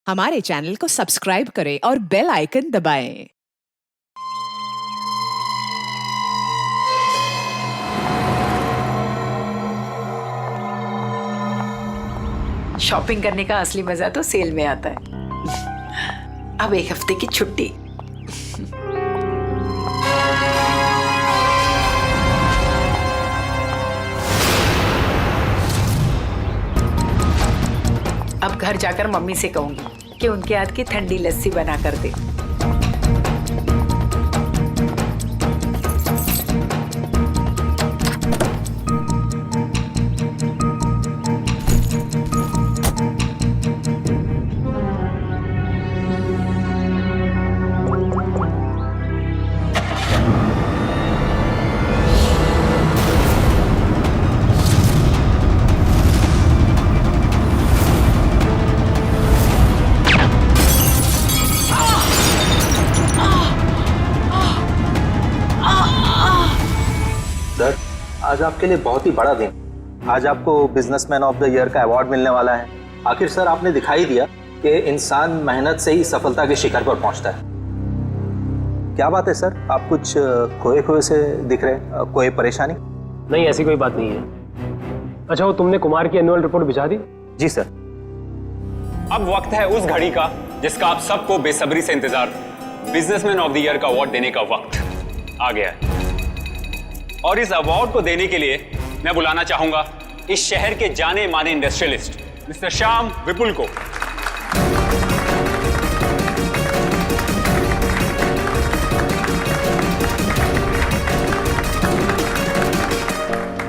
हमारे चैनल को सब्सक्राइब करें और बेल आइकन दबाएं। शॉपिंग करने का असली मजा तो सेल में आता है। अब एक हफ्ते की छुट्टी। अब घर जाकर मम्मी से कहूंगी कि उनके हाथ की ठंडी लस्सी बना कर दे। सर, आज आपके लिए बहुत ही बड़ा दिन। आज आपको बिजनेसमैन ऑफ द ईयर का अवार्ड मिलने वाला है। आखिर सर आपने दिखाई दिया कि इंसान मेहनत से ही सफलता के शिखर पर पहुंचता है। क्या बात है सर, आप कुछ खोए खोए से दिख रहे हैं? कोई परेशानी? नहीं, ऐसी कोई बात नहीं है। अच्छा, वो तुमने कुमार की एनुअल रिपोर्ट भिजा दी? जी सर। अब वक्त है उस घड़ी का जिसका आप सबको बेसब्री से इंतजार था। बिजनेसमैन ऑफ द ईयर का अवार्ड देने का वक्त आ गया है और इस अवार्ड को देने के लिए मैं बुलाना चाहूंगा इस शहर के जाने माने इंडस्ट्रियलिस्ट मिस्टर श्याम विपुल को।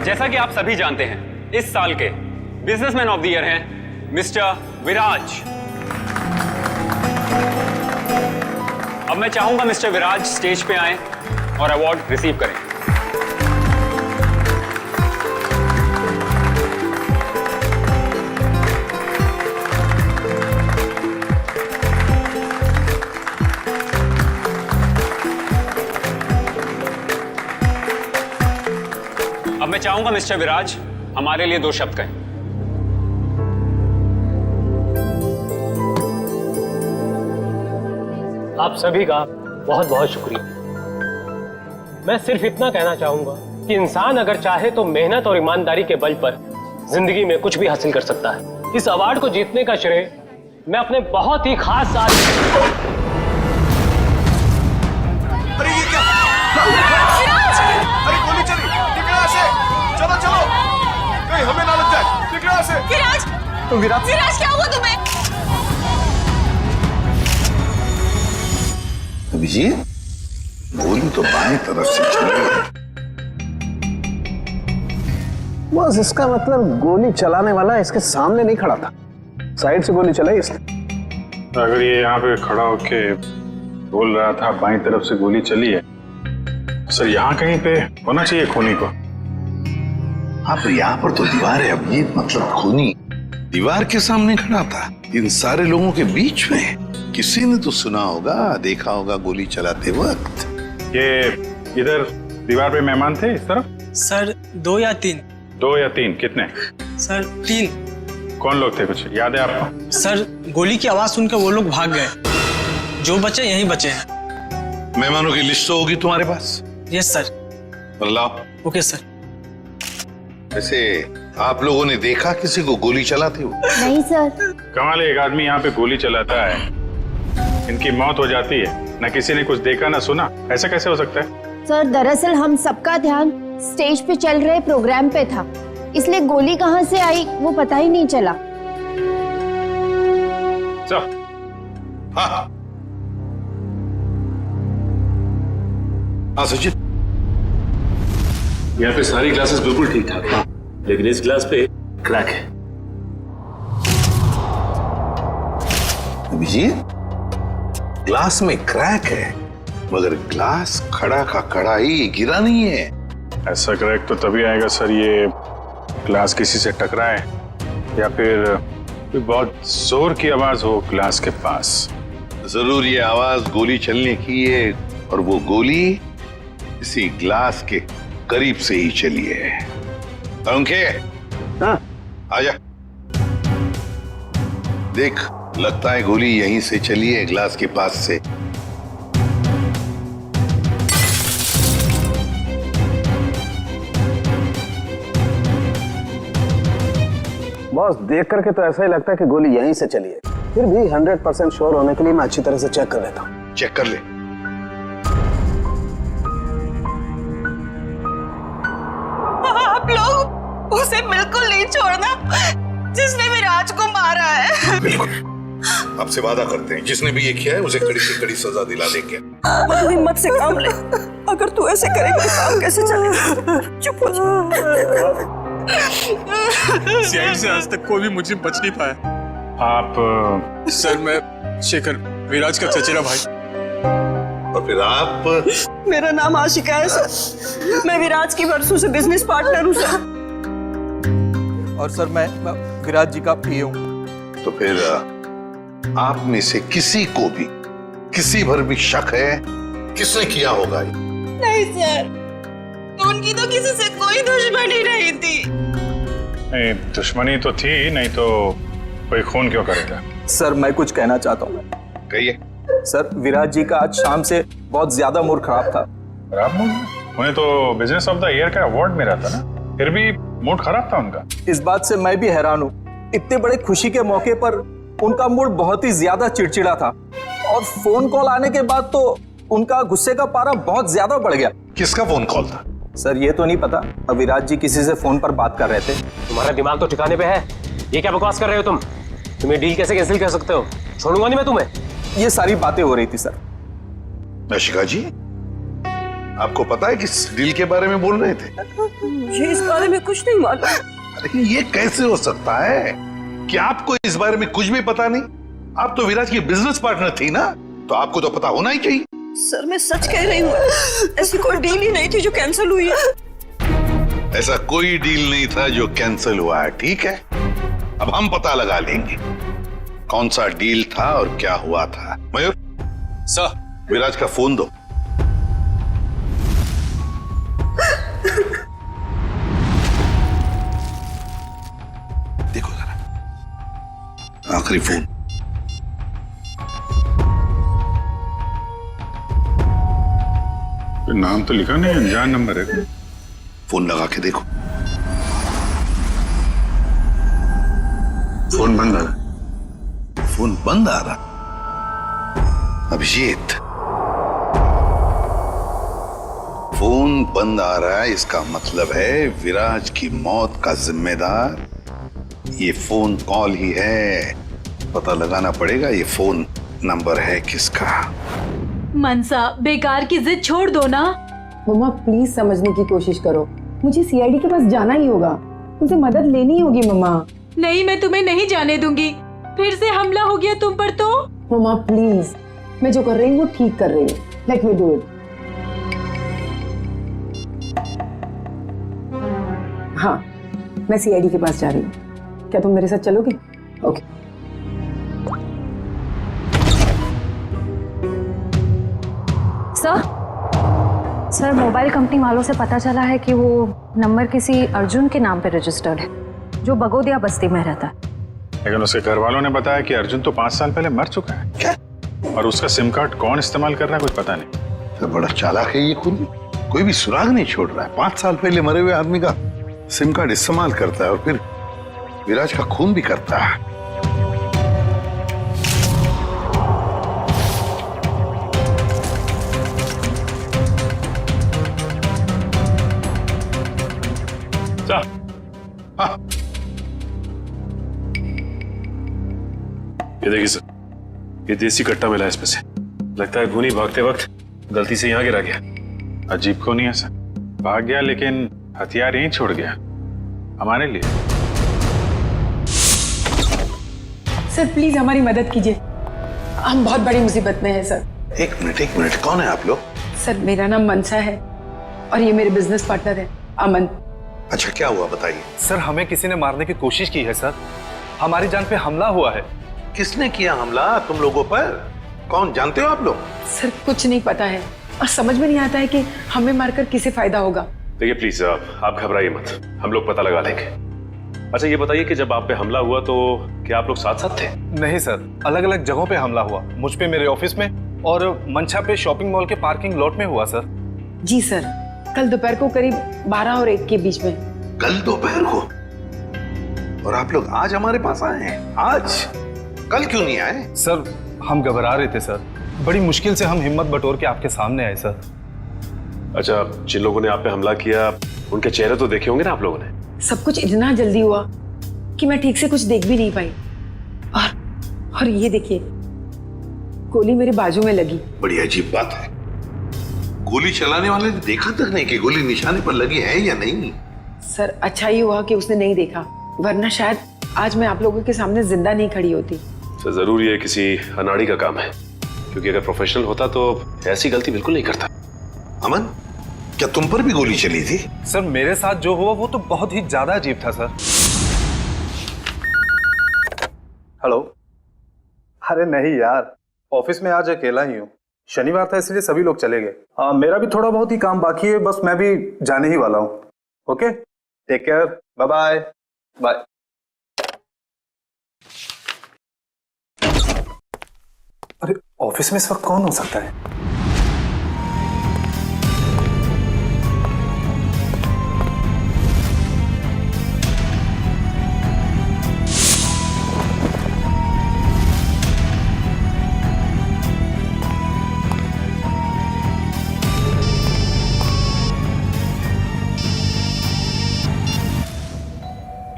जैसा कि आप सभी जानते हैं, इस साल के बिजनेसमैन ऑफ द ईयर हैं मिस्टर विराज। अब मैं चाहूंगा मिस्टर विराज स्टेज पे आएं और अवार्ड रिसीव करें। अब मैं चाहूंगा मिस्टर विराज हमारे लिए दो शब्द कहें। आप सभी का बहुत बहुत शुक्रिया। मैं सिर्फ इतना कहना चाहूंगा कि इंसान अगर चाहे तो मेहनत और ईमानदारी के बल पर जिंदगी में कुछ भी हासिल कर सकता है। इस अवार्ड को जीतने का श्रेय मैं अपने बहुत ही खास साथी हमें ना लग जाए। निकला से। विराज क्या हुआ तुम्हें? अभिजीत, गोली तो बाएं तरफ से चली है। बस इसका मतलब गोली चलाने वाला इसके सामने नहीं खड़ा था, साइड से गोली चलाई इसने। अगर ये यहाँ पे खड़ा होके बोल रहा था बाएं तरफ से गोली चली है, सर यहाँ कहीं पे होना चाहिए खूनी को। हाँ, पर यहाँ पर तो दीवार है अभिजीत, मतलब खूनी दीवार के सामने खड़ा था इन सारे लोगों के बीच में। किसी ने तो सुना होगा, देखा होगा गोली चलाते वक्त। ये इधर दीवार पे मेहमान थे इस तरफ? सर 2 या 3। 2 या 3? कितने? सर 3। कौन लोग थे, कुछ याद है आपको? सर गोली की आवाज सुनकर वो लोग भाग गए। जो बचे यहीं बचे हैं। मेहमानों की लिस्ट तो होगी तुम्हारे पास? Yes sir. लाओ। Okay sir. वैसे आप लोगों ने देखा किसी को गोली चलाते हुए? नहीं सर। कमाल है, एक आदमी यहाँ पे गोली चलाता है, इनकी मौत हो जाती है, ना किसी ने कुछ देखा ना सुना। ऐसा कैसे हो सकता है? सर दरअसल हम सबका ध्यान स्टेज पे चल रहे प्रोग्राम पे था, इसलिए गोली कहाँ से आई वो पता ही नहीं चला। हाँ सुजीत, यहाँ पे सारी क्लासेस बिल्कुल ठीक ठाक है, लेकिन इस क्लास पे क्रैक है। अभिजीत, ग्लास में क्रैक है, मगर ग्लास खड़ा का खड़ा ही गिरा नहीं है। ऐसा क्रैक तो तभी आएगा सर, ये ग्लास किसी से टकराए या फिर कोई बहुत जोर की आवाज हो ग्लास के पास। जरूर ये आवाज गोली चलने की है, और वो गोली इसी ग्लास के करीब से ही चली है। अंके, हाँ आजा। देख, लगता है गोली यहीं से चली है, ग्लास के पास से। बॉस, देख करके तो ऐसा ही लगता है कि गोली यहीं से चली है। फिर भी 100% श्योर होने के लिए मैं अच्छी तरह से चेक कर लेता हूँ। चेक कर ले। आप लोग उसे बिल्कुल नहीं छोड़ना जिसने विराज को मारा है। बिल्कुल, आपसे वादा करते हैं जिसने भी ये किया है उसे कड़ी से कड़ी सजा दिला देंगे। तू हिम्मत से काम ले, अगर तू ऐसे करेगा तो काम कैसे चलेगा? चुप हो जा। सीआईडी से आज तक कोई भी मुझे बच नहीं पाया। आप सर, मैं शेखर, विराज का चचेरा भाई। और फिर आप? मेरा नाम आशिका है सर, मैं विराज की वर्षों से बिजनेस पार्टनर हूँ सर। और सर मैं विराज जी का पीए हूँ। तो फिर आप में से किसी को भी किसी भर भी शक है किसने किया होगा ये? नहीं सर, उनकी तो किसी से कोई दुश्मनी नहीं थी। नहीं, दुश्मनी तो थी, नहीं तो कोई खून क्यों करेगा? सर मैं कुछ कहना चाहता हूँ। कहिए। सर विराज जी का आज शाम से बहुत ज्यादा मूड खराब था। खराब मूड? उन्हें तो बिजनेस ऑफ द ईयर का अवार्ड मिला था ना, फिर भी मूड खराब था उनका। इस बात से मैं भी हैरान हूँ। इतने बड़े खुशी के मौके पर उनका मूड बहुत ही ज्यादा चिड़चिड़ा था, और फोन कॉल आने के बाद तो उनका गुस्से का पारा बहुत ज्यादा बढ़ गया। किसका फोन कॉल था? सर ये तो नहीं पता, विराज जी किसी से फोन पर बात कर रहे थे। तुम्हारा दिमाग तो ठिकाने पे है? ये क्या बकवास कर रहे हो तुम? तुम्हें डील कैसे कैंसिल कर सकते हो? छोड़ूंगा नहीं मैं तुम्हें। ये सारी बातें हो रही थी सर। आशिका जी, आपको पता है किस डील के बारे में बोल रहे थे? मुझे इस बारे में कुछ नहीं मालूम। अरे ये कैसे हो सकता है कि आपको इस बारे में कुछ भी पता नहीं? आप तो विराज की बिजनेस पार्टनर थी ना, तो आपको तो पता होना ही चाहिए। सर मैं सच कह रही हूँ, ऐसी कोई डील ही नहीं थी जो कैंसिल हुई है। ऐसा कोई डील नहीं था जो कैंसिल हुआ है, ठीक है? अब हम पता लगा लेंगे कौन सा डील था और क्या हुआ था। मयूर सर, विराज का फोन दो। देखो जरा, आखिरी फोन। नाम तो लिखा नहीं, अनजान नंबर है। फोन लगा के देखो। फोन बंद आ रहा। फोन बंद आ रहा? अभिजीत, फोन बंद आ रहा है, इसका मतलब है विराज की मौत का जिम्मेदार ये फोन कॉल ही है। पता लगाना पड़ेगा ये फोन नंबर है किसका। मनसा, बेकार की जिद छोड़ दो ना। मम्मा प्लीज समझने की कोशिश करो, मुझे सीआईडी के पास जाना ही होगा, उनसे मदद लेनी होगी। मम्मा नहीं, मैं तुम्हें नहीं जाने दूंगी। फिर से हमला हो गया तुम पर तो। मम्मा प्लीज, मैं जो कर रही हूँ वो ठीक कर रही हूँ, लेट मी डू इट। हाँ, मैं सीआईडी के पास जा रही हूँ, क्या तुम मेरे साथ चलोगे? ओके। सर, मोबाइल कंपनी वालों से पता चला है कि वो नंबर किसी अर्जुन के नाम पे रजिस्टर्ड है, जो बगोदिया बस्ती में रहता है। लेकिन उसके घर वालों ने बताया कि अर्जुन तो 5 साल पहले मर चुका है। क्या? और उसका सिम कार्ड कौन इस्तेमाल कर रहा है कुछ पता नहीं। तो बड़ा चालाक है ये खून, कोई भी सुराग नहीं छोड़ रहा है। 5 साल पहले मरे हुए आदमी का सिम कार्ड इस्तेमाल करता है और फिर विराज का खून भी करता है। हाँ। ये देखिए सर, ये देसी कट्टा मिला है इसमें से। लगता है खूनी भागते वक्त गलती से यहाँ गिरा गया। अजीब खूनी है सर, भाग गया लेकिन हथियार यहीं छोड़ गया हमारे लिए। सर प्लीज हमारी मदद कीजिए, हम बहुत बड़ी मुसीबत में हैं सर। एक मिनट, कौन है आप लोग? सर मेरा नाम मनसा है और ये मेरे बिजनेस पार्टनर है अमन। अच्छा, क्या हुआ बताइए। सर, हमें किसी ने मारने की कोशिश की है सर, हमारी जान पे हमला हुआ है। किसने किया हमला तुम लोगों पर? कौन, जानते हो आप लोग? सर कुछ नहीं पता है और समझ में नहीं आता है कि हमें मारकर किसे फायदा होगा। देखिए प्लीज आप घबराइए मत, हम लोग पता लगा लेंगे। अच्छा ये बताइए कि जब आप पे हमला हुआ तो क्या आप लोग साथ साथ थे? नहीं सर, अलग अलग जगहों पे हमला हुआ। मुझ पे मेरे ऑफिस में और मंशा पे शॉपिंग मॉल के पार्किंग लॉट में हुआ सर। जी सर, कल दोपहर को करीब 12 और 1 के बीच में। कल दोपहर को? और आप लोग आज हमारे पास आए हैं? आज? कल क्यों नहीं आए? सर हम घबरा रहे थे सर, बड़ी मुश्किल से हम हिम्मत बटोर के आपके सामने आए सर। अच्छा, जिन लोगों ने आप पे हमला किया उनके चेहरे तो देखे होंगे ना आप लोगों ने? सब कुछ इतना जल्दी हुआ कि मैं ठीक से कुछ देख भी नहीं पाई। और ये देखिए, गोली मेरे बाजू में लगी। बड़ी अजीब बात है, गोली चलाने वाले ने देखा तक नहीं कि गोली निशाने पर लगी है या नहीं। सर अच्छा ही हुआ कि उसने नहीं देखा, वरना शायद आज मैं आप लोगों के सामने जिंदा नहीं खड़ी होती। सर जरूर ये किसी अनाड़ी का काम है, क्योंकि अगर प्रोफेशनल होता तो ऐसी गलती बिल्कुल नहीं करता। अमन, क्या तुम पर भी गोली चली थी? सर मेरे साथ जो हुआ वो तो बहुत ही ज्यादा अजीब था सर। हेलो। अरे नहीं यार, ऑफिस में आज अकेला ही हूँ। शनिवार था इसलिए सभी लोग चले गए। मेरा भी थोड़ा बहुत ही काम बाकी है, बस मैं भी जाने ही वाला हूँ। Okay, take care, bye bye. Bye. अरे ऑफिस में इस वक्त कौन हो सकता है?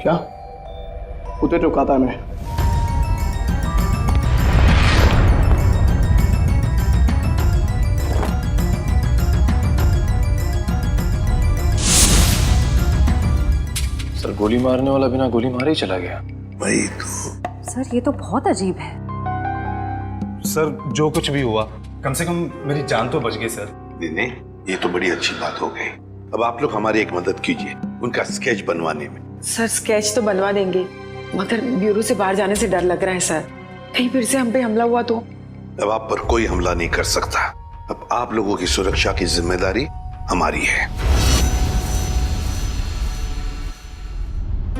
क्या उते चुका था मैं? सर गोली मारने वाला बिना गोली मारे ही चला गया। वही तो। सर ये तो बहुत अजीब है। सर जो कुछ भी हुआ, कम से कम मेरी जान तो बच गई सर। नहीं, ये तो बड़ी अच्छी बात हो गई। अब आप लोग हमारी एक मदद कीजिए उनका स्केच बनवाने में। सर स्केच तो बनवा देंगे, मगर ब्यूरो से बाहर जाने से डर लग रहा है सर। कहीं फिर से हम पे हमला हुआ तो? अब आप पर कोई हमला नहीं कर सकता। अब आप लोगों की सुरक्षा की जिम्मेदारी हमारी है।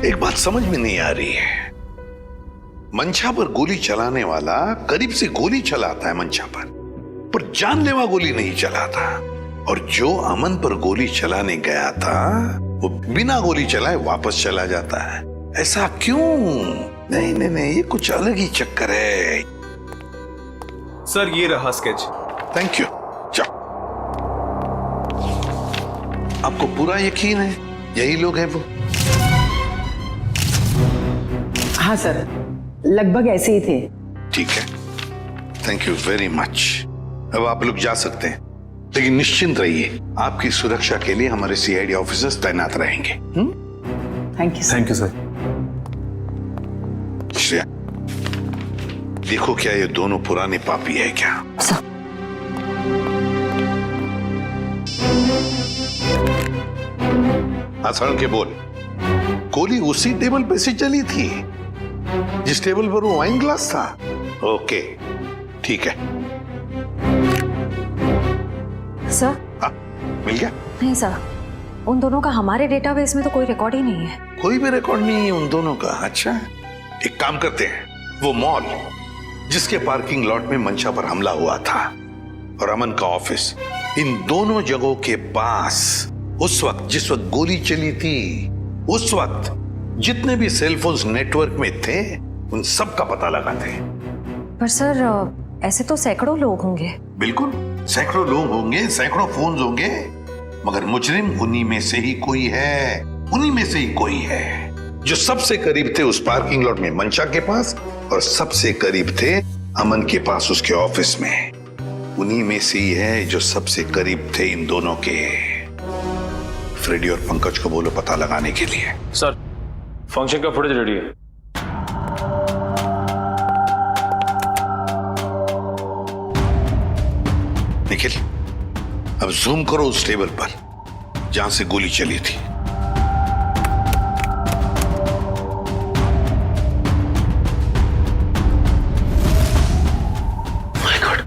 एक बात समझ में नहीं आ रही है, मंशा पर गोली चलाने वाला करीब से गोली चलाता है मंशा पर जानलेवा गोली नहीं चलाता, और जो अमन पर गोली चलाने गया था वो बिना गोली चलाए वापस चला जाता है। ऐसा क्यों? नहीं नहीं नहीं, ये कुछ अलग ही चक्कर है। सर ये रहा स्केच। Thank you. जाओ। आपको पूरा यकीन है यही लोग हैं वो? हाँ सर, लगभग ऐसे ही थे। ठीक है, थैंक यू वेरी मच। अब आप लोग जा सकते हैं, लेकिन निश्चिंत रहिए, आपकी सुरक्षा के लिए हमारे सीआईडी ऑफिसर्स तैनात रहेंगे। Thank you. Thank you sir. Shreya, देखो क्या ये दोनों पुराने पापी है क्या? आसान के बोल, गोली उसी टेबल पे से चली थी जिस टेबल पर वो वाइन ग्लास था? ओके ठीक है। सर मिल गया? नहीं सर, उन दोनों का हमारे डेटाबेस में तो कोई रिकॉर्ड ही नहीं है। कोई भी रिकॉर्ड नहीं है उन दोनों का? अच्छा, एक काम करते हैं, वो मॉल जिसके पार्किंग लॉट में मंशा पर हमला हुआ था और अमन का ऑफिस, इन दोनों जगहों के पास उस वक्त जिस वक्त गोली चली थी, उस वक्त जितने भी सेलफोन्स नेटवर्क में थे उन सब का पता लगाते हैं। पर सर ऐसे तो सैकड़ों लोग होंगे। बिल्कुल, सैकड़ों लोग होंगे, सैकड़ों फोन होंगे, मगर मुजरिम उन्हीं में से ही कोई है, उन्हीं में से ही कोई है जो सबसे करीब थे उस पार्किंग लॉट में मंशा के पास, और सबसे करीब थे अमन के पास उसके ऑफिस में। उन्हीं में से ही है जो सबसे करीब थे इन दोनों के। फ्रेडी और पंकज को बोलो पता लगाने के लिए। सर फंक्शन का फुटेज रेडी है। निखिल, अब जूम करो उस टेबल पर जहां से गोली चली थी। माय गॉड,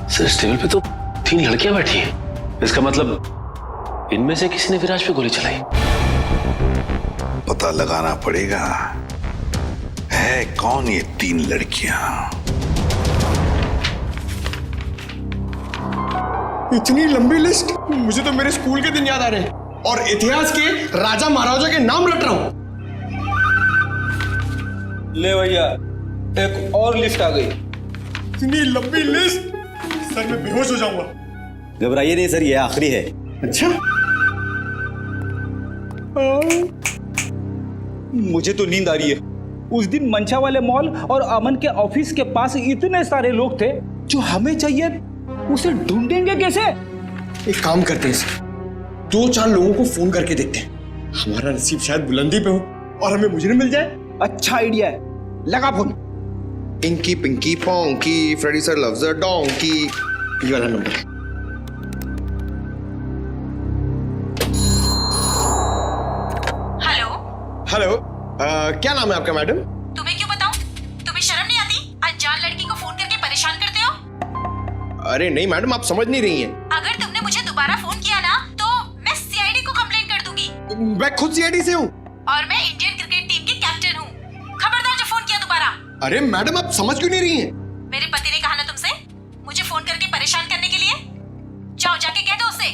सर इस टेबल पे तो 3 लड़कियां बैठी हैं। इसका मतलब इनमें से किसी ने विराज पे गोली चलाई। पता लगाना पड़ेगा है कौन ये 3 लड़कियां। इतनी लंबी लिस्ट, मुझे तो मेरे स्कूल के दिन याद आ रहे हैं और इतिहास के राजा महाराजा के नाम रट रहा हूं। ले भैया, एक और लिस्ट आ गई। इतनी लंबी लिस्ट, सर मैं बेहोश हो जाऊंगा। घबराइए नहीं सर, ये आखिरी है। अच्छा, मुझे तो नींद आ रही है। उस दिन मंशा वाले मॉल और अमन के ऑफिस के पास इतने सारे लोग थे, जो हमें चाहिए उसे ढूंढेंगे कैसे? एक काम करते हैं सर, 2-4 लोगों को फोन करके देखते हैं, हमारा नसीब शायद बुलंदी पे हो और हमें मुजरिम मिल जाए। अच्छा आइडिया है, लगा phone. Inky pinky ponky, Freddy sir loves a donkey, ये वाला नंबर है। हेलो, क्या नाम है आपका मैडम? तुम्हें क्यों बताऊं? तुम्हें शर्म नहीं आती? अनजान लड़की को फोन करके परेशान करते हो। अरे नहीं मैडम, आप समझ नहीं रही हैं। अगर तुमने मुझे दोबारा फोन किया ना तो मैं सीआईडी को कंप्लेंट कर दूंगी। मैं खुद सीआईडी से हूँ और मैं इंडियन क्रिकेट टीम की कैप्टन हूँ। खबरदार जो फोन किया दोबारा। अरे मैडम, आप समझ क्यों नहीं रही हैं? मेरे पति ने कहा ना तुमसे मुझे फोन करके परेशान करने के लिए। जाओ जाके कह दो उसे,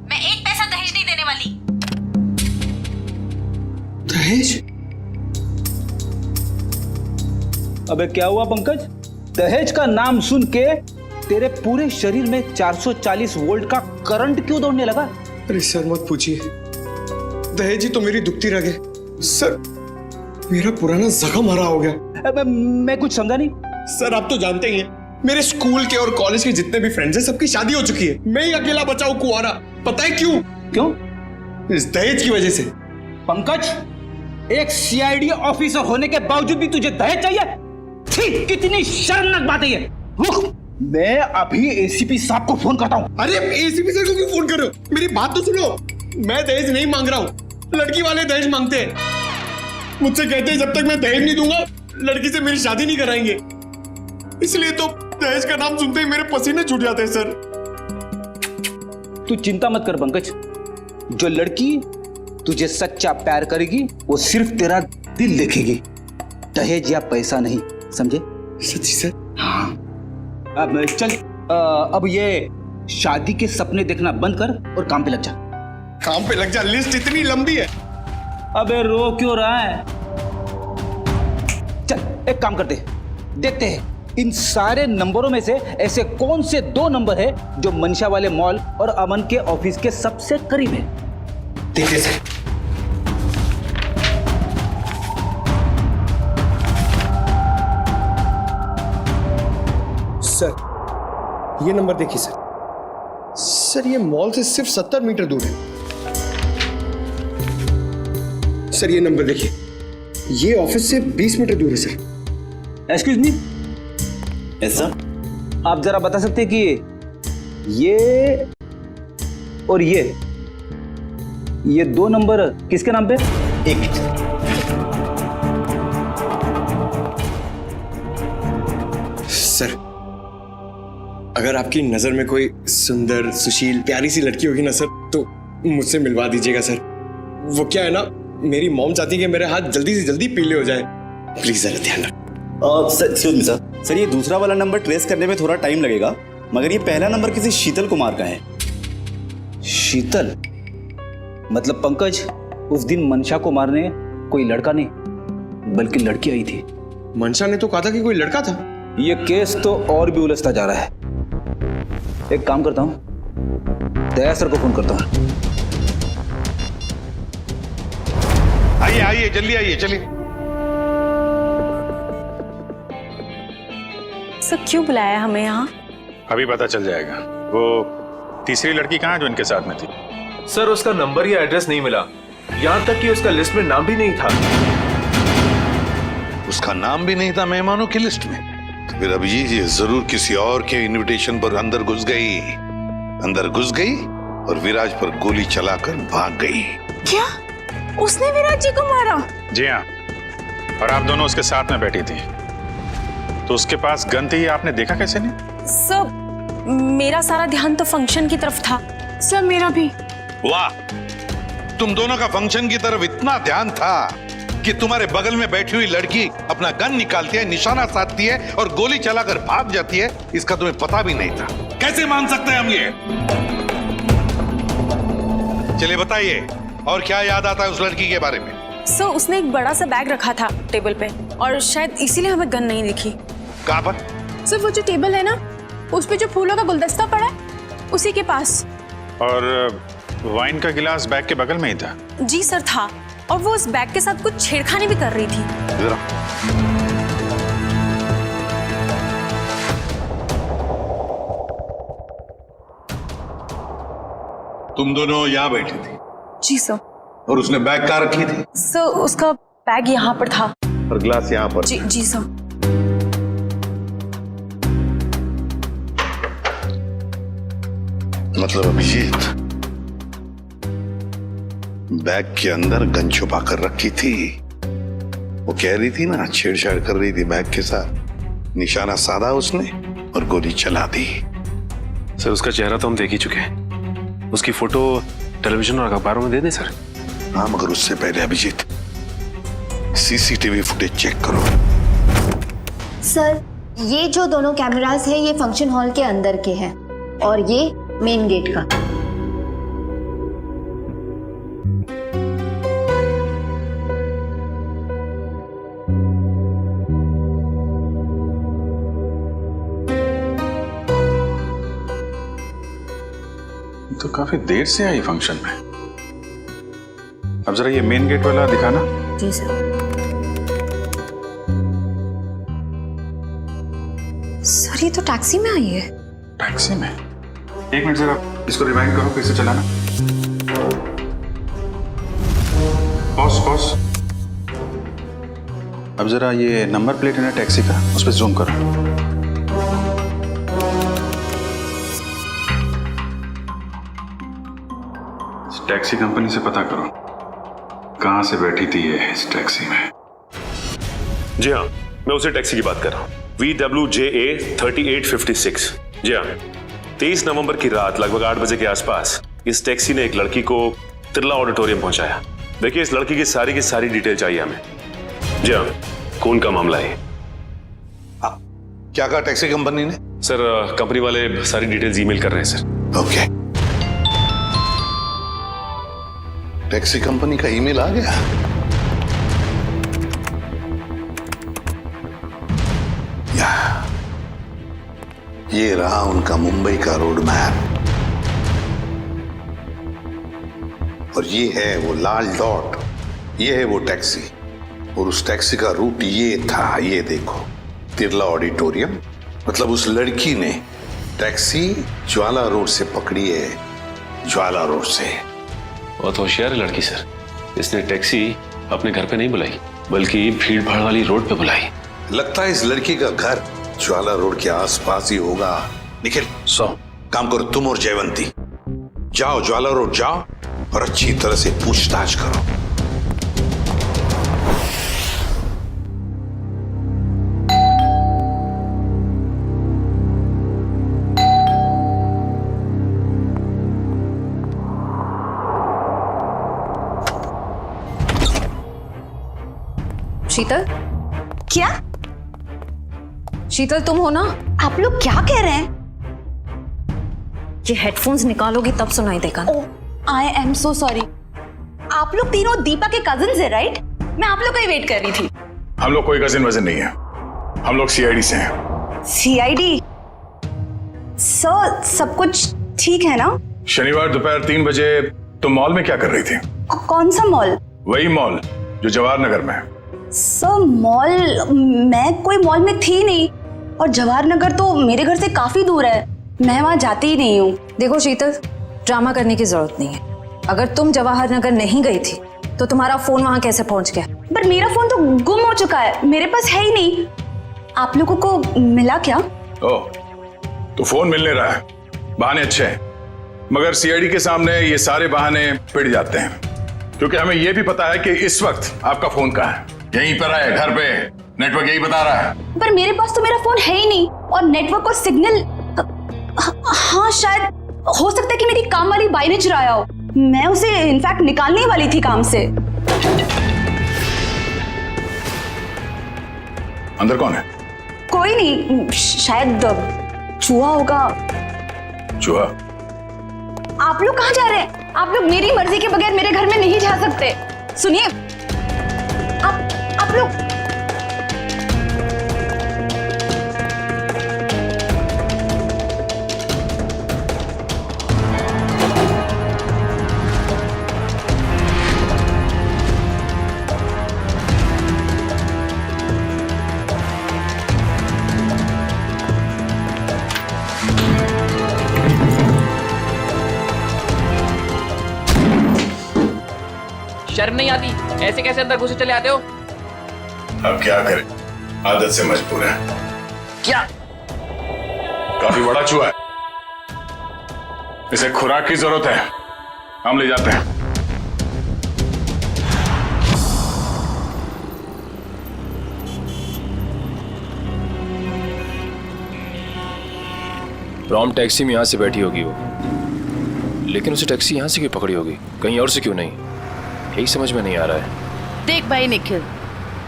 मैं 1 पैसा दहेज नहीं देने वाली। दहेज? अबे क्या हुआ पंकज? दहेज का नाम सुन के तेरे पूरे शरीर में 440 वोल्ट का करंट क्यों दौड़ने लगा? अरे सर मत पूछिए, दहेज ही तो मेरी दुखती रग है सर। मेरा पुराना जख्म हरा हो गया। मैं कुछ समझा नहीं। सर आप तो जानते ही हैं, मेरे स्कूल के और कॉलेज के जितने भी फ्रेंड्स हैं सबकी शादी हो चुकी है। मैं ही अकेला बचा हूं कुंवारा। पता है क्यों? क्यों? इस दहेज की वजह से। पंकज, एक सीआईडी ऑफिसर होने के बावजूद भी तुझे दहेज चाहिए? ठीक, कितनी शर्मनाक बात है ये। रुक, मैं अभी एसीपी साहब को फोन करता हूँ। अरे एसीपी सर को क्यों फोन कर रहे हो? मेरी बात तो सुनो, मैं दहेज नहीं मांग रहा हूँ, लड़की वाले दहेज मांगते हैं। मुझसे कहते हैं जब तक मैं दहेज नहीं दूंगा लड़की से मेरी शादी नहीं कराएंगे। इसलिए तो दहेज का नाम सुनते ही मेरे पसीने छूट जाते हैं सर। तू चिंता मत कर पंकज, जो लड़की तुझे सच्चा प्यार करेगी वो सिर्फ तेरा दिल देखेगी, दहेज या पैसा नहीं, समझे? सच्ची सर? हाँ। अब चल, अब ये शादी के सपने देखना बंद कर और काम पे लग जा। काम पे लग जा? लिस्ट इतनी लंबी है। अबे रो क्यों रहा है? चल एक काम करते, देखते हैं इन सारे नंबरों में से ऐसे कौन से 2 नंबर है जो मंशा वाले मॉल और अमन के ऑफिस के सबसे करीब है। देखिए सर, सर ये नंबर देखिए सर। सर ये मॉल से सिर्फ 70 मीटर दूर है। सर ये नंबर देखिए, ये ऑफिस से 20 मीटर दूर है sir. Excuse me, yes sir. आप जरा बता सकते हैं कि ये और ये 2 नंबर किसके नाम पे? एक मिनट। सर अगर आपकी नजर में कोई सुंदर सुशील प्यारी सी लड़की होगी ना सर, तो मुझसे मिलवा दीजिएगा सर। वो क्या है ना, मेरी मॉम चाहती है कि मेरे हाथ जल्दी से जल्दी पीले हो जाए। प्लीज जरा ध्यान रखो। Sir excuse me sir, sir ये दूसरा वाला नंबर ट्रेस करने में थोड़ा टाइम लगेगा, मगर ये पहला नंबर किसी शीतल कुमार का है। शीतल? मतलब पंकज, उस दिन मंशा को मारने कोई लड़का नहीं बल्कि लड़की आई थी। मंशा ने तो कहा था कि कोई लड़का था। ये केस तो और भी उलझता जा रहा है। एक काम करता हूं, दया सर को फोन करता हूं। आइए आइए, जल्दी आइए, चलिए। सर क्यों बुलाया हमें यहाँ? अभी पता चल जाएगा। वो तीसरी लड़की कहाँ है जो इनके साथ में थी? सर उसका नंबर या एड्रेस नहीं मिला, यहाँ तक कि उसका लिस्ट में नाम भी नहीं था। उसका नाम भी नहीं था मेहमानों की लिस्ट में? तो फिर अब ये जरूर किसी और के इनविटेशन पर अंदर घुस गई और विराज पर गोली चलाकर भाग गई। क्या उसने विराज जी को मारा? जी हाँ, और आप दोनों उसके साथ में बैठी थी, तो उसके पास गन थी, आपने देखा कैसे नहीं? सर मेरा सारा ध्यान तो फंक्शन की तरफ था। सर मेरा भी। वाह, तुम दोनों का फंक्शन की तरफ इतना ध्यान था कि तुम्हारे बगल में बैठी हुई लड़की अपना गन निकालती है, निशाना साधती है और गोली चलाकर भाग जाती है, इसका तुम्हें पता भी नहीं था। कैसे मान सकते हैं हम ये? चलिए बताइए, और क्या याद आता है उस लड़की के बारे में? सर उसने एक बड़ा सा बैग रखा था टेबल पे और शायद इसीलिए हमें गन नहीं दिखी। कहाँ पर? सर वो जो टेबल है ना, उस पे जो फूलों का गुलदस्ता पड़ा है, उसी के पास। और वाइन का गिलास बैग के बगल में ही था? जी सर था, और वो उस बैग के साथ कुछ छेड़खानी भी कर रही थी। जरा तुम दोनों यहाँ बैठी थी? जी सर। और उसने बैग कहाँ रखी थी? सर उसका बैग यहाँ पर था और ग्लास यहाँ पर? जी जी सर। मतलब अभिजीत बैग के अंदर गन छुपा कर रखी थी। वो कह रही थी ना, छेड़छाड़ कर रही थी बैग के साथ, निशाना साधा उसने और गोली चला दी। सर उसका चेहरा तो हम देख ही चुके हैं, उसकी फोटो टेलीविजन और अखबारों में दे दें सर? हाँ, मगर उससे पहले अभिजीत सीसीटीवी फुटेज चेक करो। सर ये जो दोनों कैमरास हैं ये फंक्शन हॉल के अंदर के हैं और ये मेन गेट का। तो काफी देर से आई फंक्शन में। अब जरा ये मेन गेट वाला दिखाना। जी सर। सर ये तो टैक्सी में आई है। टैक्सी में? एक मिनट जरा इसको रिवाइंड करो, फिर से चलाना। Pause pause. अब जरा ये नंबर प्लेट है ना टैक्सी का, उस पर जूम करो। टैक्सी कंपनी से पता करो कहां से बैठी थी ये इस टैक्सी में। जी हाँ, मैं उसी टैक्सी की बात कर रहा हूँ, VWJA 3856। जी हाँ, 23 नवंबर की रात लगभग 8 बजे के आसपास इस टैक्सी ने एक लड़की को तिरला ऑडिटोरियम पहुंचाया। देखिए इस लड़की की सारी डिटेल चाहिए हमें। जी हाँ, खून का मामला है। क्या कहा टैक्सी कंपनी ने? सर कंपनी वाले सारी डिटेल्स ईमेल कर रहे हैं सर। ओके, टैक्सी कंपनी का ईमेल आ गया। ये रहा उनका मुंबई का रोड मैप और ये है वो लाल डॉट, ये है वो टैक्सी और उस टैक्सी का रूट ये था, ये देखो, तिरला ऑडिटोरियम। मतलब उस लड़की ने टैक्सी ज्वाला रोड से पकड़ी है, ज्वाला रोड से। बहुत होशियार है लड़की सर, इसने टैक्सी अपने घर पे नहीं बुलाई बल्कि भीड़ भाड़ वाली रोड पे बुलाई। लगता है इस लड़की का घर ज्वाला रोड के आसपास ही होगा। निखिल काम करो, तुम और जयवंती जाओ ज्वाला रोड जाओ और अच्छी तरह से पूछताछ करो। शीतल? क्या? शीतल तुम हो ना? आप लोग क्या कह रहे हैं? ये हेडफोन्स निकालोगी तब सुनाई देगा। I am so sorry. आप लोग तीनों दीपा के कजिन्स हैं राइट? मैं आप लोग का ही वेट कर रही थी। हम लोग कोई कजिन वजन नहीं है, हम लोग CID से हैं। CID? सर सब कुछ ठीक है ना? शनिवार दोपहर 3 बजे तुम मॉल में क्या कर रही थी? कौन सा मॉल? वही मॉल जो जवाहर नगर में है। सर मॉल, मैं कोई मॉल में थी नहीं और जवाहर नगर तो मेरे घर से काफी दूर है, मैं वहां जाती ही नहीं हूँ। देखो शीतल, ड्रामा करने की जरूरत नहीं है। अगर तुम जवाहर नगर नहीं गई थी तो तुम्हारा फोन वहां कैसे पहुंच गया? पर मेरा फोन तो गुम हो चुका है, मेरे पास है ही नहीं। आप लोगों को मिला क्या? ओह, तो फोन मिलने रहा है, बहाने अच्छे हैं, मगर CID के सामने ये सारे बहाने पिट जाते हैं, क्योंकि हमें यह भी पता है कि इस वक्त आपका फोन कहाँ है। यहीं पर है, घर पे, नेटवर्क यही बता रहा है। पर मेरे पास तो मेरा फोन है ही नहीं और नेटवर्क और सिग्नल, हाँ शायद हो सकता है कि मेरी काम वाली बाई ने चुराया हो। मैं उसे इनफैक्ट निकालने वाली थी काम से। अंदर कौन है? कोई नहीं, शायद चूहा होगा। चूहा? आप लोग कहाँ जा रहे हैं? आप लोग मेरी मर्जी के बगैर मेरे घर में नहीं जा सकते। सुनिए, आप लोग शर्म नहीं आती? ऐसे कैसे अंदर घुसे चले आते हो? अब क्या करें, आदत से मजबूर है। क्या? काफी बड़ा चूहा है, इसे खुराक की जरूरत है, हम ले जाते हैं। प्रॉम टैक्सी में यहां से बैठी होगी वो, लेकिन उसे टैक्सी यहां से क्यों पकड़ी होगी, कहीं और से क्यों नहीं? यही समझ में नहीं आ रहा है। देख भाई निखिल,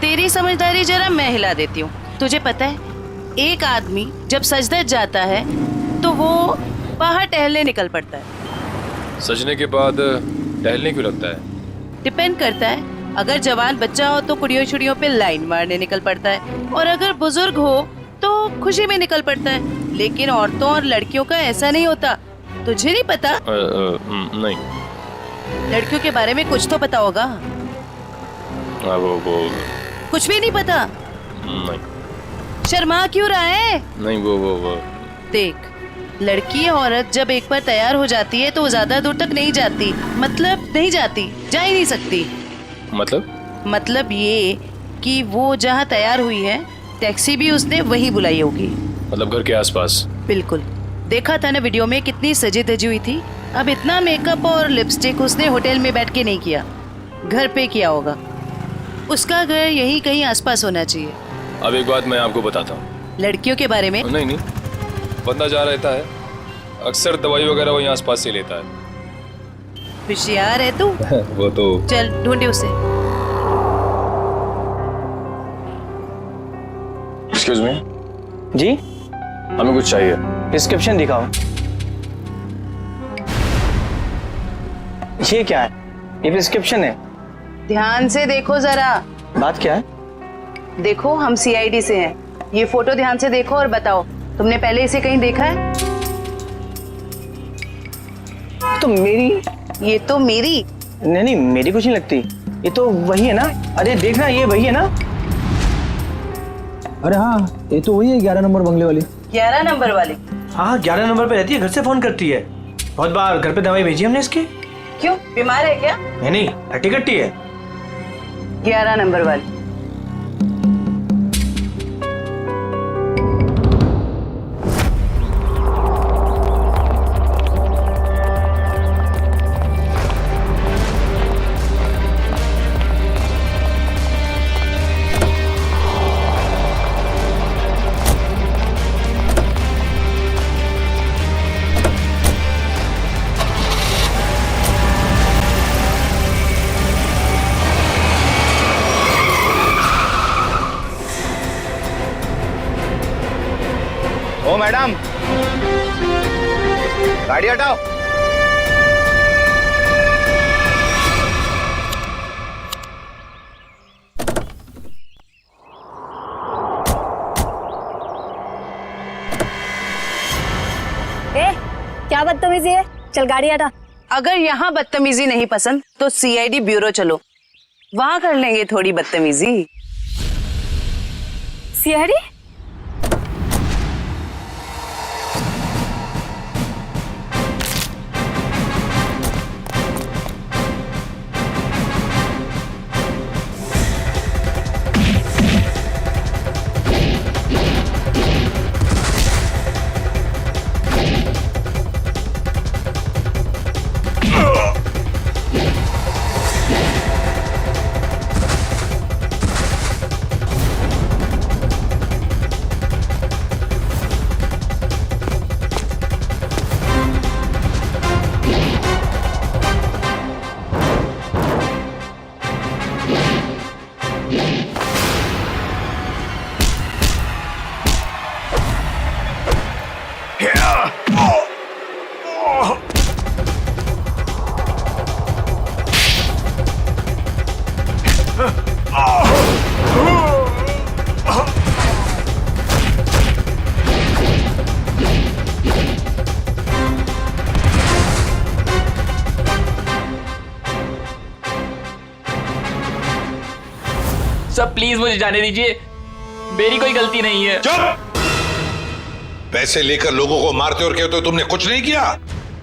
तेरी समझदारी जरा मैं हिला देती हूँ। तुझे पता है, एक आदमी जब सज धज जाता है तो वो बाहर टहलने निकल पड़ता है। सजने के बाद टहलने क्यों लगता है? डिपेंड करता है, अगर जवान बच्चा हो तो कुड़ियों छुड़ियों पे लाइन मारने निकल पड़ता है, और अगर बुजुर्ग हो तो खुशी में निकल पड़ता है। लेकिन औरतों और लड़कियों का ऐसा नहीं होता। तुझे नहीं पता? नहीं। लड़कियों के बारे में कुछ तो पता होगा। वो कुछ भी नहीं पता? नहीं। शर्मा क्यों रहा है? नहीं वो देख, लड़की या औरत जब एक बार तैयार हो जाती है तो वो ज्यादा दूर तक नहीं जाती। मतलब नहीं जाती, जा ही नहीं सकती। मतलब ये कि वो जहाँ तैयार हुई है, टैक्सी भी उसने वही बुलाई होगी। मतलब घर के आसपास? बिल्कुल। देखा था ना वीडियो में, कितनी सजी धजी हुई थी। अब इतना मेकअप और लिपस्टिक उसने होटल में बैठ के नहीं किया, घर पे किया होगा। उसका घर यहीं कहीं आसपास होना चाहिए। अब एक बात मैं आपको बताता हूँ। लड़कियों के बारे में? नहीं, बंदा जा रहता है, अक्सर दवाई वगैरह वो यहाँ आसपास से लेता है। होशियार है तू। वो तो। चल ढूंढे उसे। Excuse me. जी? हमें कुछ चाहिए। प्रिस्क्रिप्शन दिखाओ। ये क्या है? ये प्रिस्क्रिप्शन है। ध्यान से देखो जरा। बात क्या है? देखो, हम सीआईडी से हैं। ये फोटो ध्यान से देखो और बताओ, तुमने पहले इसे कहीं देखा है? तो मेरी? ये तो मेरी। नहीं, मेरी कुछ नहीं लगती। ये तो वही है ना? अरे देखना, ये वही है ना? अरे हाँ, ये तो वही है 11 नंबर बंगले वाली। 11 नंबर वाली? हाँ, 11 नंबर पे रहती है, घर से फोन करती है। बहुत बार घर पे दवाई भेजी हमने इसकी। क्यों, बीमार है क्या? नहीं, हट्टी कट्टी है। 11 नंबर वाली। ओ मैडम, गाड़ी हटाओ। क्या बदतमीजी है? चल गाड़ी हटा। अगर यहाँ बदतमीजी नहीं पसंद तो सीआईडी ब्यूरो चलो, वहां कर लेंगे थोड़ी बदतमीजी। सीआईडी? सब प्लीज मुझे जाने दीजिए, मेरी कोई गलती नहीं है। चुप! पैसे लेकर लोगों को मारते और कहते हो तुमने कुछ नहीं किया।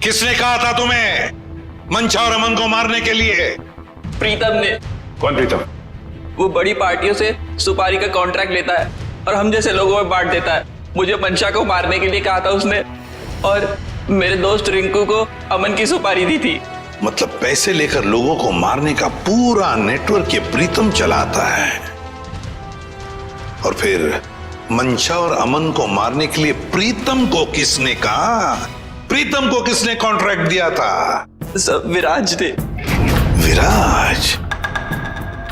किसने कहा था तुम्हें मंशा और अमन को मारने के लिए? प्रीतम ने। कौन प्रीतम? वो बड़ी पार्टियों से सुपारी का कॉन्ट्रैक्ट लेता है और हम जैसे लोगों में बांट देता है। मुझे मंशा को मारने के लिए कहा था उसने, और मेरे दोस्त रिंकू को अमन की सुपारी दी थी। मतलब पैसे लेकर लोगों को मारने का पूरा नेटवर्क ये प्रीतम चलाता है। और फिर मंशा और अमन को मारने के लिए प्रीतम को किसने कहा? प्रीतम को किसने कॉन्ट्रैक्ट दिया था? सब विराज ने। विराज?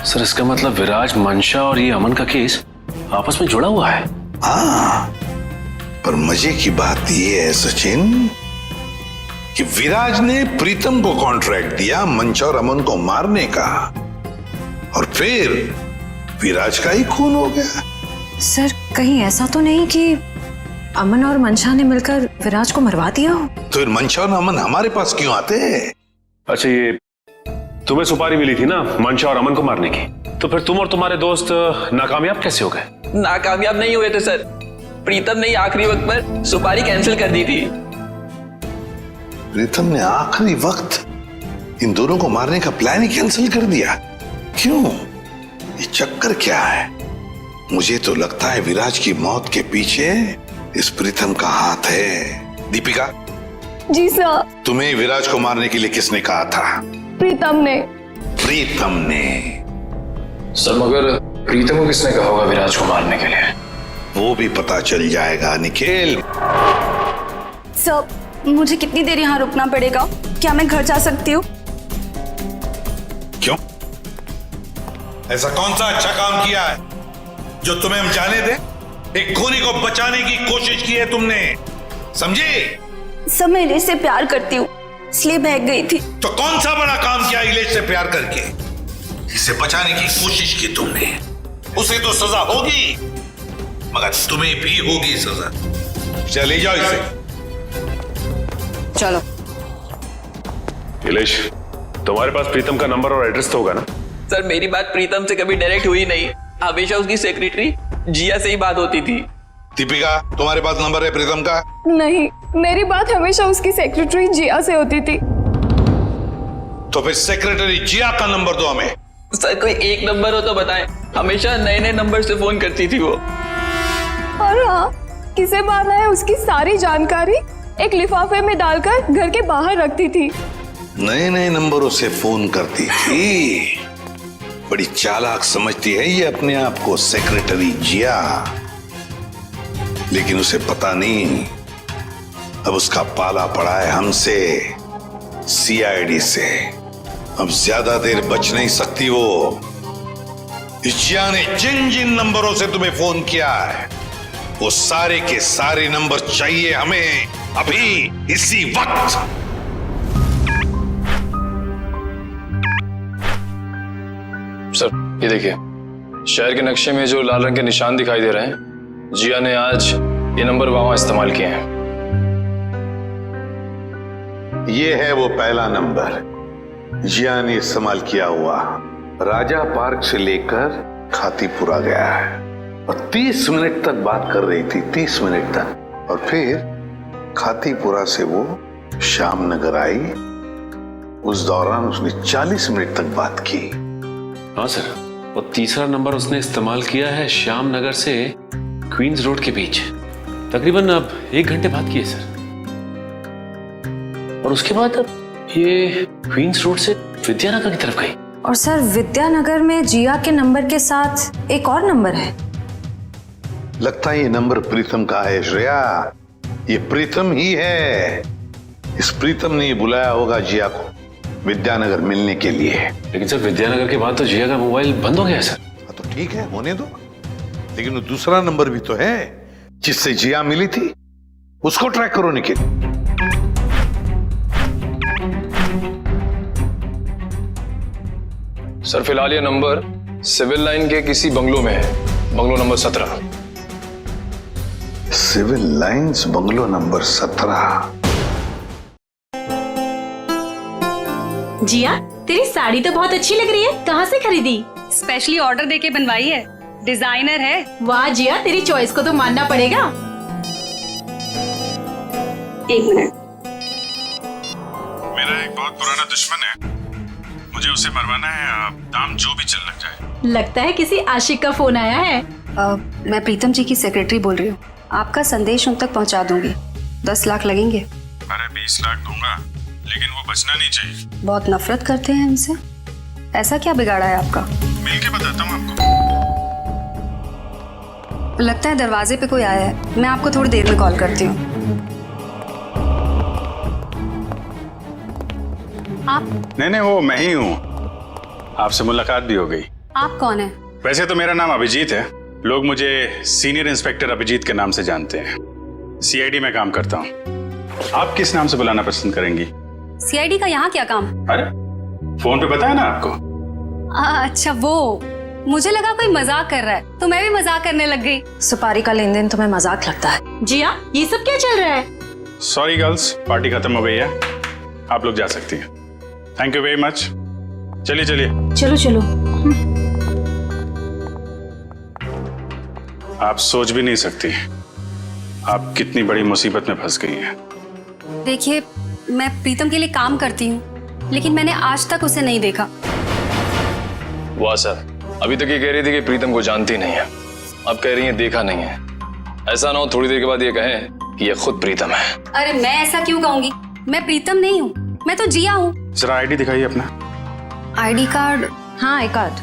सर इसका मतलब विराज, मंशा और ये अमन का केस आपस में जुड़ा हुआ है। हाँ, पर मजे की बात यह है सचिन कि विराज ने प्रीतम को कॉन्ट्रैक्ट दिया मंशा और अमन को मारने का, और फिर विराज का ही खून हो गया। सर कहीं ऐसा तो नहीं कि अमन और मंशा ने मिलकर विराज को मरवा दिया हो? तो फिर मंशा और अमन हमारे पास क्यों आते हैं? अच्छा, ये तुम्हें सुपारी मिली थी ना मंशा और अमन को मारने की, तो फिर तुम और तुम्हारे दोस्त नाकामयाब कैसे हो गए? नाकामयाब नहीं हुए थे सर, प्रीतम ने आखिरी वक्त पर सुपारी कैंसिल कर दी थी। प्रीतम ने आखिरी वक्त इन दोनों को मारने का प्लान ही कैंसिल कर दिया? क्यों? ये चक्कर क्या है? मुझे तो लगता है विराज की मौत के पीछे इस प्रीतम का हाथ है। दीपिका। जी सर। तुम्हें विराज को मारने के लिए किसने कहा था? प्रीतम ने। प्रीतम ने? सर मगर प्रीतम को किसने कहा होगा विराज को मारने के लिए? वो भी पता चल जाएगा निखिल। सर मुझे कितनी देर यहाँ रुकना पड़ेगा? क्या मैं घर जा सकती हूँ? क्यों? ऐसा कौन सा अच्छा काम किया है जो तुम्हें हम जाने दें? एक खूनी को बचाने की कोशिश की है तुमने, समझे? सब मैं इलेश से प्यार करती हूँ, इसलिए भाग गई थी। तो कौन सा बड़ा काम किया इलेश से प्यार करके? इसे बचाने की कोशिश की तुमने, उसे तो सजा होगी, मगर तुम्हें भी होगी सजा। चले जाओ इसे। चलो। इलेश, तुम्हारे पास प्रीतम का नंबर और एड्रेस तो होगा ना? सर मेरी बात प्रीतम से कभी डायरेक्ट हुई नहीं, हमेशा उसकी सेक्रेटरी जिया से ही बात होती थी। दीपिका, तुम्हारे पास नंबर है प्रीतम का? नहीं, मेरी बात हमेशा उसकी सेक्रेटरी जिया से होती थी। तो फिर सेक्रेटरी जिया का नंबर दो हमें। सर कोई एक नंबर हो तो बताएं, हमेशा नए नए नंबर से फोन करती थी वो। और हाँ, किसे मारना है उसकी सारी जानकारी एक लिफाफे में डालकर घर के बाहर रखती थी। नए नए नंबरों से फोन करती थी। बड़ी चालाक समझती है ये अपने आप को सेक्रेटरी जिया, लेकिन उसे पता नहीं अब उसका पाला पड़ा है हमसे, सीआईडी से। अब ज्यादा देर बच नहीं सकती वो। इस जिया ने जिन जिन नंबरों से तुम्हें फोन किया है वो सारे के सारे नंबर चाहिए हमें अभी, इसी वक्त। सर ये देखिए, शहर के नक्शे में जो लाल रंग के निशान दिखाई दे रहे हैं, जिया ने आज ये नंबर वहां इस्तेमाल किए हैं। ये है वो पहला नंबर जिया ने इस्तेमाल किया हुआ। राजा पार्क से लेकर खातीपुरा गया है और 30 मिनट तक बात कर रही थी, 30 मिनट तक। और फिर खातीपुरा से वो श्याम नगर आई, उस दौरान उसने 40 मिनट तक बात की। हाँ सर, और तीसरा नंबर उसने इस्तेमाल किया है श्याम नगर से क्वींस रोड के बीच, तकरीबन अब 1 घंटे बात की है सर। और उसके बाद अब ये क्वींस रोड से विद्यानगर की तरफ गई। और सर विद्यानगर में जिया के नंबर के साथ एक और नंबर है। लगता है ये नंबर प्रीतम का है श्रेया, ये प्रीतम ही है। इस प्रीतम ने बुलाया होगा जिया को विद्यानगर मिलने के लिए। लेकिन सर विद्यानगर के बाद तो जिया का मोबाइल बंद हो गया है सर। तो ठीक है, होने दो, लेकिन वो दूसरा नंबर भी तो है जिससे जिया मिली थी, उसको ट्रैक करो निखिल। सर फिलहाल ये नंबर सिविल लाइन के किसी बंगलो में है, bungalow number 17। Civil Lines bungalow number 17। Jiya, तेरी साड़ी तो बहुत अच्छी लग रही है, कहाँ से खरीदी? स्पेशली ऑर्डर देके बनवाई है, डिजाइनर है। वाह जिया, तेरी चॉइस को तो मानना पड़ेगा। एक मिनट। मेरा एक बहुत पुराना दुश्मन है, मुझे उसे मरवाना है। दाम जो भी चल लग जाए। लगता है किसी आशिक का फोन आया है। मैं प्रीतम जी की सेक्रेटरी बोल रही हूँ। आपका संदेश उन तक पहुँचा दूंगी। 10 लाख लगेंगे। अरे 20 लाख दूंगा, लेकिन वो बचना नहीं चाहिए। बहुत नफरत करते हैं उनसे। ऐसा क्या बिगाड़ा है आपका? मिल के बताता हूँ आपको। लगता है दरवाजे पे कोई आया है। मैं आपको थोड़ी देर में कॉल करती हूँ। आप? नहीं, वो मैं ही हूँ। आपसे मुलाकात भी हो गई। आप कौन है? वैसे तो मेरा नाम अभिजीत है, लोग मुझे सीनियर इंस्पेक्टर अभिजीत के नाम से जानते हैं। सीआईडी में काम करता हूँ। आप किस नाम से बुलाना पसंद करेंगी? सीआईडी का यहाँ क्या काम? अरे फोन पे बताया ना आपको। अच्छा वो, मुझे लगा कोई मजाक कर रहा है तो मैं भी मजाक करने लग गई। सुपारी का लेन देन तुम्हें मजाक लगता है? जिया, ये सब क्या चल रहा है? सॉरी गर्ल्स, पार्टी खत्म हो गई है, आप लोग जा सकती हैं। Thank you very much. चलिए चलिए। चलो चलो। आप सोच भी नहीं सकती आप कितनी बड़ी मुसीबत में फंस गई हैं। देखिए, मैं प्रीतम के लिए काम करती हूँ, लेकिन मैंने आज तक उसे नहीं देखा। वाह सर, अभी तक ये कह रही थी कि प्रीतम को जानती नहीं है, अब कह रही है देखा नहीं है। ऐसा ना हो थोड़ी देर के बाद ये कहें कि ये खुद प्रीतम है। अरे मैं ऐसा क्यों कहूंगी? मैं प्रीतम नहीं हूँ, मैं तो जिया हूँ। जरा आईडी दिखाइए अपना। ID card? हाँ, I card,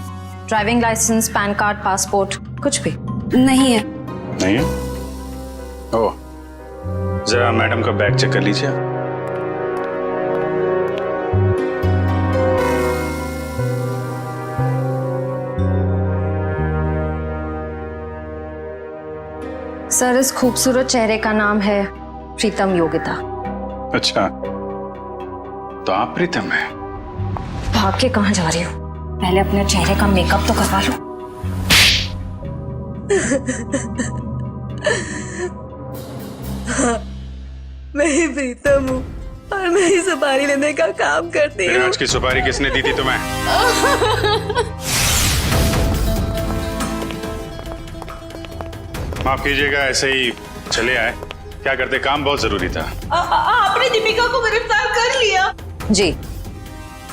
driving license, PAN card, passport, कुछ भी नहीं है। नहीं है? ओह, जरा मैडम का बैग चेक कर लीजिए। सर, इस खूबसूरत चेहरे का नाम है प्रीतम योगिता। अच्छा, तो आप प्रीतम हैं? भाग के कहाँ जा रही हो? पहले अपने चेहरे का मेकअप तो करवा लो। मैं ही प्रीतम हूँ और मैं ही सुपारी लेने का काम करती हूँ। आज की सुपारी किसने दी थी तुम्हें? माफ कीजिएगा, ऐसे ही चले आए। क्या करते, काम बहुत जरूरी था। आपने दीपिका को गिरफ्तार कर लिया? जी,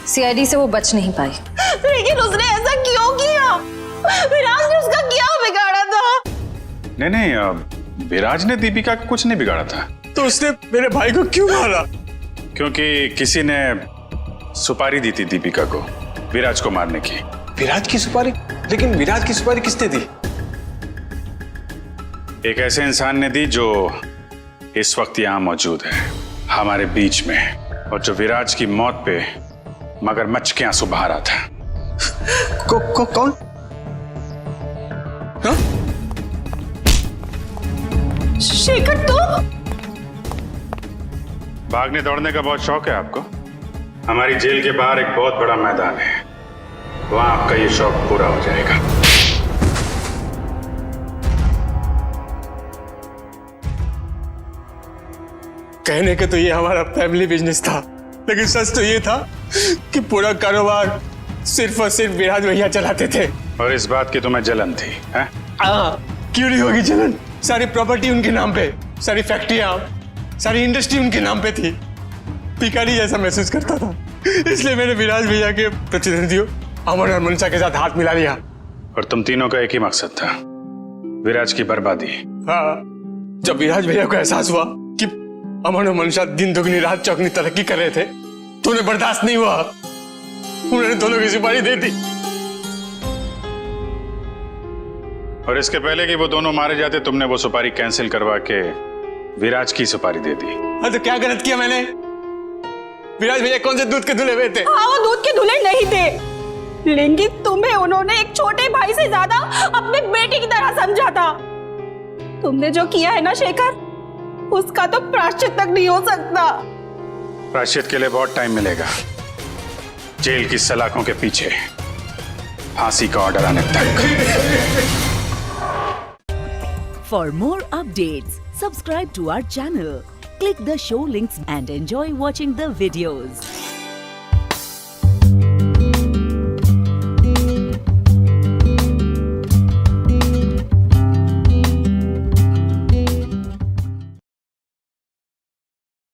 सीआईडी से वो बच नहीं पाई। लेकिन उसने ऐसा क्यों किया? विराज ने उसका क्या बिगाड़ा था? नहीं, विराज ने दीपिका को कुछ नहीं बिगाड़ा था। तो उसने मेरे भाई को क्यों मारा? क्योंकि किसी ने सुपारी दी थी दीपिका को विराज को मारने की। विराज की सुपारी? लेकिन विराज की सुपारी किसने दी? एक ऐसे इंसान ने दी जो इस वक्त यहाँ मौजूद है हमारे बीच में, और जो विराज की मौत पे मगरमच्छ के आंसू बहा रहा था। कौन? हाँ? शेखर, तुम? भागने दौड़ने का बहुत शौक है आपको? हमारी जेल के बाहर एक बहुत बड़ा मैदान है, वहां आपका ये शौक पूरा हो जाएगा। कहने के तो ये हमारा फैमिली बिजनेस था, लेकिन सच तो ये था कि पूरा कारोबार सिर्फ और सिर्फ विराज भैया चलाते थे। और इस बात की तुम्हें जलन थी? क्यों नहीं होगी जलन? सारी प्रॉपर्टी उनके नाम पे, सारी फैक्ट्रियां, सारी इंडस्ट्री उनके नाम पे थी। भिखारी जैसा महसूस करता था, इसलिए मैंने विराज भैया के प्रतिद्वंदियों अमन और मनसा के साथ हाथ मिला लिया। और तुम तीनों का एक ही मकसद था, विराज की बर्बादी। हाँ, जब विराज भैया को एहसास हुआ कि अमन और मनसा दिन दुगनी रात चौगनी तरक्की कर रहे थे, तो उन्हें बर्दाश्त नहीं हुआ, उन्होंने दोनों की सुपारी दे दी। और इसके पहले कि वो दोनों मारे जाते, तुमने वो सुपारी कैंसिल करवा के विराज की सुपारी दे दी। हाँ, तो क्या गलत किया मैंने? विराज भैया कौन से दूध के धुले हुए थे? हाँ, वो दूध के धुले नहीं थे, लेकिन तुम्हें उन्होंने एक छोटे भाई से ज्यादा अपने बेटे की तरह समझा था। तुमने जो किया है ना शेखर, उसका तो प्रायश्चित तक नहीं हो सकता। प्रायश्चित के लिए बहुत टाइम मिलेगा, जेल की सलाखों के पीछे फांसी का ऑर्डर आने तक। For more updates, subscribe to our channel, click the show links and enjoy watching the videos.